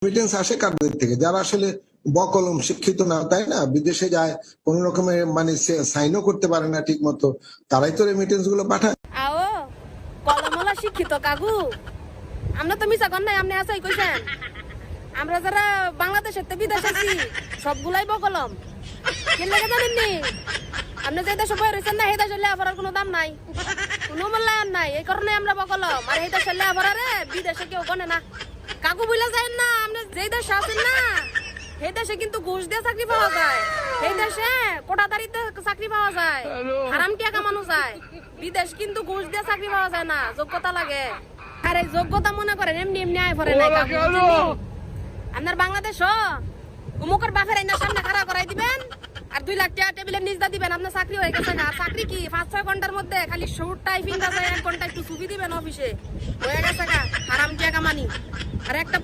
Remittance আসে কাদের থেকে? যারা আসলে বকলম শিক্ষিত না, তাই না, বিদেশে যায় কোন রকমের মানে সাইনও করতে পারে না ঠিক মতো, তারাই তো রেমিটেন্স গুলো পাঠায়। আও কলমলা শিক্ষিত কাকু, আমরা তো মিছা কর নাই, আপনি আসাই কইছেন। আমরা যারা বাংলাদেশের থেকে বিদেশে আছি সবগুলাই বকলম। কেন লাগে জানেননি? আপনি যে দেশে বই রয়েছেন না, সেই দেশের লেখাপড়ার কোনো দাম নাই, কোনো মূল্যায়ন নাই, এই কারণে আমরা বকলম। আর এই দেশের লেখাপড়ারে বিদেশে কেউ গনে না। কাকু বুঝলা যায় না, আপনি যেই দেশে আছেন না সেই দেশে কিন্তু ঘুষ দিয়ে চাকরি পাওয়া যায়, সেই দেশে কোটাদারিতে চাকরি পাওয়া যায়, হারাম টিয়া কামানো যায়। বিদেশ কিন্তু ঘুষ দিয়ে চাকরি পাওয়া যায় না, যোগ্যতা লাগে। আর এই যোগ্যতা মনে করেন এমনি এমনি আয় পড়ে নাই কাকু। আপনার বাংলাদেশ উমুকের বাপের আইনার সামনে খাড়া করাই দিবেন আর 2 লাখ টাকা টেবিলের নিচ দা দিবেন, আপনার চাকরি হয়ে গেছে না। চাকরি কি 5-6 ঘন্টার মধ্যে খালি শুট টাইপিং আছে, 1 ঘন্টা একটু ছবি দিবেন অফিসে, হয়ে গেছে গা হারাম টাকা মানি। আর একটা